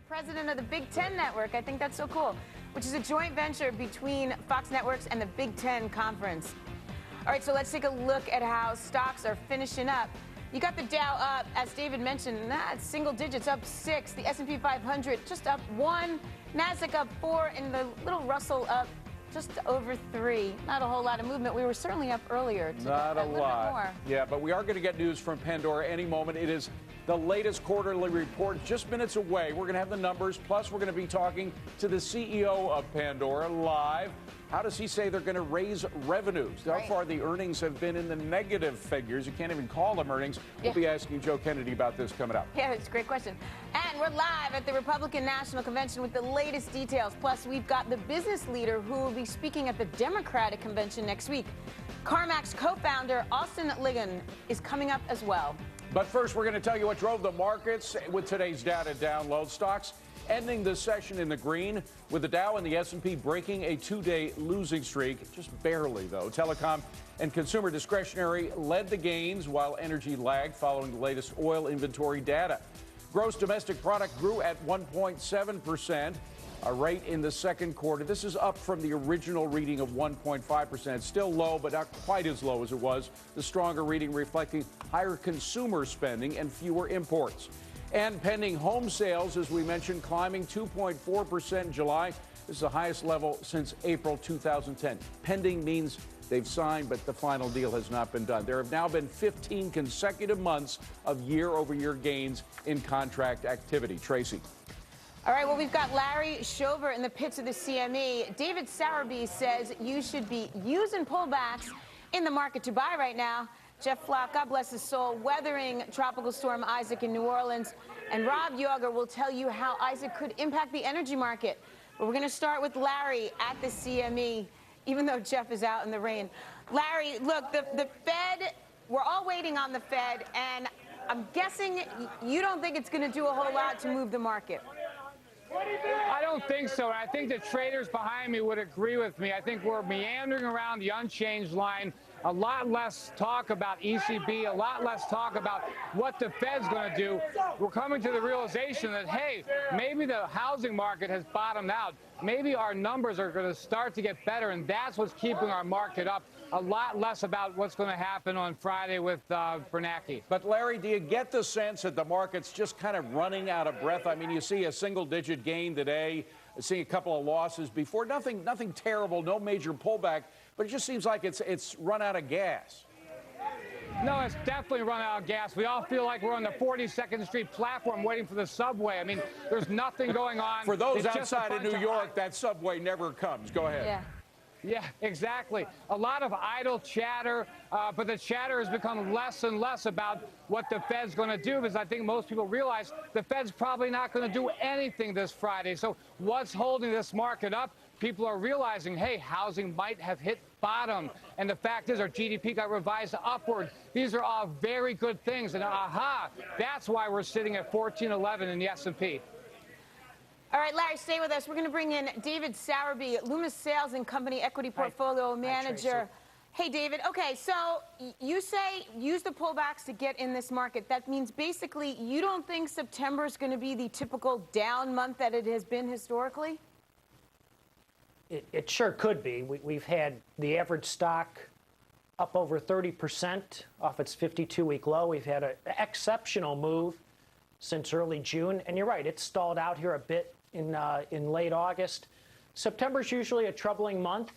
president of the Big Ten Network. I think that's so cool, which is a joint venture between Fox Networks and the Big Ten Conference. All right, so let's take a look at how stocks are finishing up. You got the Dow up, as David mentioned, that's single digits, up 6. The S&P 500 just up 1. NASDAQ up 4, and the little Russell up just over 3. Not a whole lot of movement. We were certainly up earlier. Not a lot. Yeah, but we are going to get news from Pandora any moment. It is the latest quarterly report just minutes away. We're going to have the numbers. Plus, we're going to be talking to the CEO of Pandora live. How does he say they're going to raise revenues? How far the earnings have been in the negative figures. You can't even call them earnings. We'll be asking Joe Kennedy about this coming up. Yeah, it's a great question. And we're live at the Republican National Convention with the latest details. Plus, we've got the business leader who will be speaking at the Democratic Convention next week. CarMax co-founder Austin Ligon is coming up as well. But first, we're going to tell you what drove the markets with today's data download. Stocks ending the session in the green, with the Dow and the S&P breaking a two-day losing streak, just barely, though. Telecom and consumer discretionary led the gains, while energy lagged following the latest oil inventory data. Gross domestic product grew at 1.7%, a rate in the second quarter. This is up from the original reading of 1.5%. Still low, but not quite as low as it was. The stronger reading reflecting higher consumer spending and fewer imports. And pending home sales, as we mentioned, climbing 2.4% in July. This is the highest level since April 2010. Pending means they've signed, but the final deal has not been done. There have now been 15 consecutive months of year-over-year gains in contract activity. Tracy. All right, well, we've got Larry Shover in the pits of the CME. David Sowerby says you should be using pullbacks in the market to buy right now. Jeff Flock, God bless his soul, weathering Tropical Storm Isaac in New Orleans. And Rob Yeager will tell you how Isaac could impact the energy market. But we're going to start with Larry at the CME, even though Jeff is out in the rain. Larry, look, the Fed, we're all waiting on the Fed, and I'm guessing you don't think it's going to do a whole lot to move the market. I don't think so. And I think the traders behind me would agree with me. I think we're meandering around the unchanged line. A lot less talk about ECB, a lot less talk about what the Fed's going to do. We're coming to the realization that, hey, maybe the housing market has bottomed out. Maybe our numbers are going to start to get better, and that's what's keeping our market up. A lot less about what's going to happen on Friday with Bernanke. But, Larry, do you get the sense that the market's just kind of running out of breath? I mean, you see a single-digit gain today, seeing a couple of losses before. Nothing terrible, no major pullback, but it just seems like it's run out of gas. No, it's definitely run out of gas. We all feel like we're on the 42nd Street platform waiting for the subway. I mean, there's nothing going on. For those outside of New York, that subway never comes. Go ahead. Yeah. Yeah, exactly. A lot of idle chatter, but the chatter has become less and less about what the Fed's going to do, because I think most people realize the Fed's probably not going to do anything this Friday. So what's holding this market up? People are realizing, hey, housing might have hit bottom. And the fact is our GDP got revised upward. These are all very good things. And that's why we're sitting at 1411 in the S&P. All right, Larry, stay with us. We're going to bring in David Sowerby, Loomis Sales and Company Equity Portfolio Manager. Hey, David. Okay, so you say use the pullbacks to get in this market. That means basically you don't think September is going to be the typical down month that it has been historically? It sure could be. We've had the average stock up over 30% off its 52-week low. We've had an exceptional move since early June. And you're right, it's stalled out here a bit in late August. September's usually a troubling month.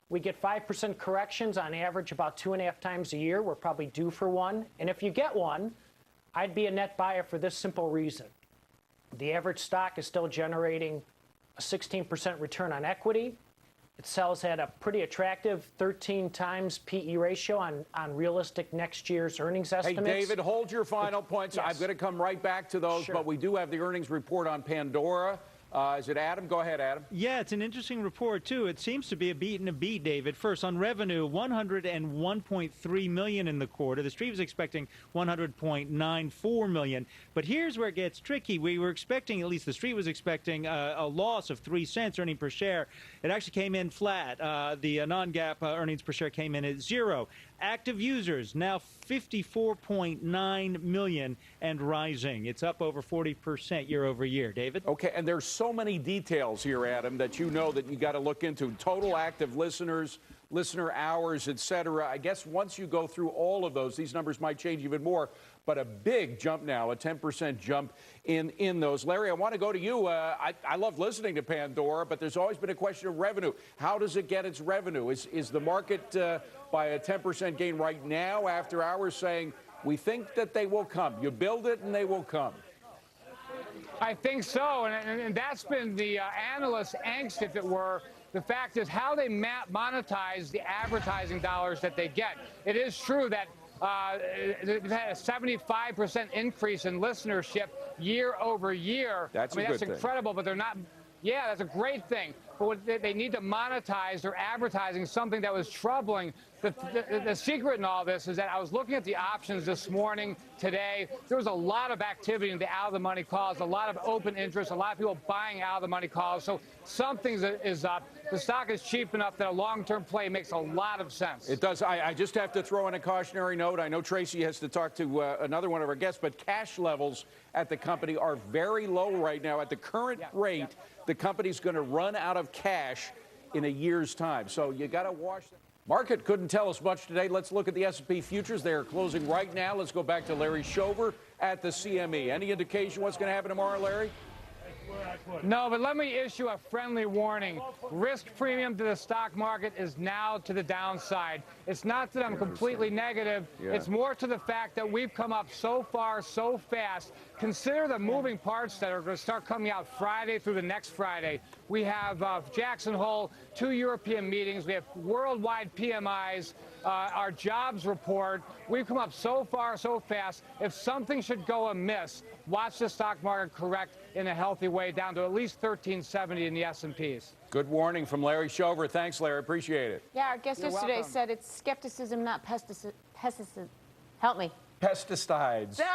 We get 5% corrections on average about 2.5 times a year. We're probably due for one. And if you get one, I'd be a net buyer for this simple reason. The average stock is still generating a 16% return on equity. It sells at a pretty attractive 13 times PE ratio on realistic next year's earnings estimates. Hey, David, hold your final points. Yes. I'm going to come right back to those, but we do have the earnings report on Pandora. Is it Adam? Go ahead, Adam. Yeah, it's an interesting report, too. It seems to be a beat and a beat, David. First, on revenue, $101.3 million in the quarter. The Street was expecting $100.94 million. But here's where it gets tricky. We were expecting, at least the Street was expecting, a loss of 3 cents earning per share. It actually came in flat. The non-GAAP earnings per share came in at 0. Active users now 54.9 million and rising. It's up over 40% year over year. David? Okay, and there's so many details here, Adam, that you know that you got to look into. Total active listeners, listener hours, et cetera. I guess once you go through all of those, these numbers might change even more, but a big jump now, a 10% jump in those. Larry, I want to go to you. I love listening to Pandora, but there's always been a question of revenue. How does it get its revenue? Is the market by a 10% gain right now after hours saying, we think that they will come? You build it and they will come. I think so, and that's been the analysts' angst, if it were. The fact is how they monetize the advertising dollars that they get. It is true that they've had a 75% increase in listenership year over year. That's that's incredible, but they're not. Yeah, that's a great thing. But what they need to monetize their advertising, something that was troubling. The secret in all this is that I was looking at the options this morning, today. There was a lot of activity in the out-of-the-money calls, a lot of open interest, a lot of people buying out-of-the-money calls. So something is up. The stock is cheap enough that a long-term play makes a lot of sense. It does. I just have to throw in a cautionary note. I know Tracy has to talk to another one of our guests, but cash levels at the company are very low right now. At the current rate, the company's going to run out of cash in a year's time. So you got to watch that. Market couldn't tell us much today. Let's look at the S&P futures. They are closing right now. Let's go back to Larry Shover at the CME. Any indication what's going to happen tomorrow, Larry? No, but let me issue a friendly warning. Risk premium to the stock market is now to the downside. It's not that I'm completely negative. It's more to the fact that we've come up so far, so fast. Consider the moving parts that are going to start coming out Friday through the next Friday. We have Jackson Hole, 2 European meetings. We have worldwide PMIs, our jobs report. We've come up so far, so fast. If something should go amiss, watch the stock market correct in a healthy way down to at least 1370 in the S&Ps. Good warning from Larry Shover. Thanks, Larry. Appreciate it. Yeah, our guest yesterday welcome. said it's skepticism, not pesticides. Help me. Pesticides. No!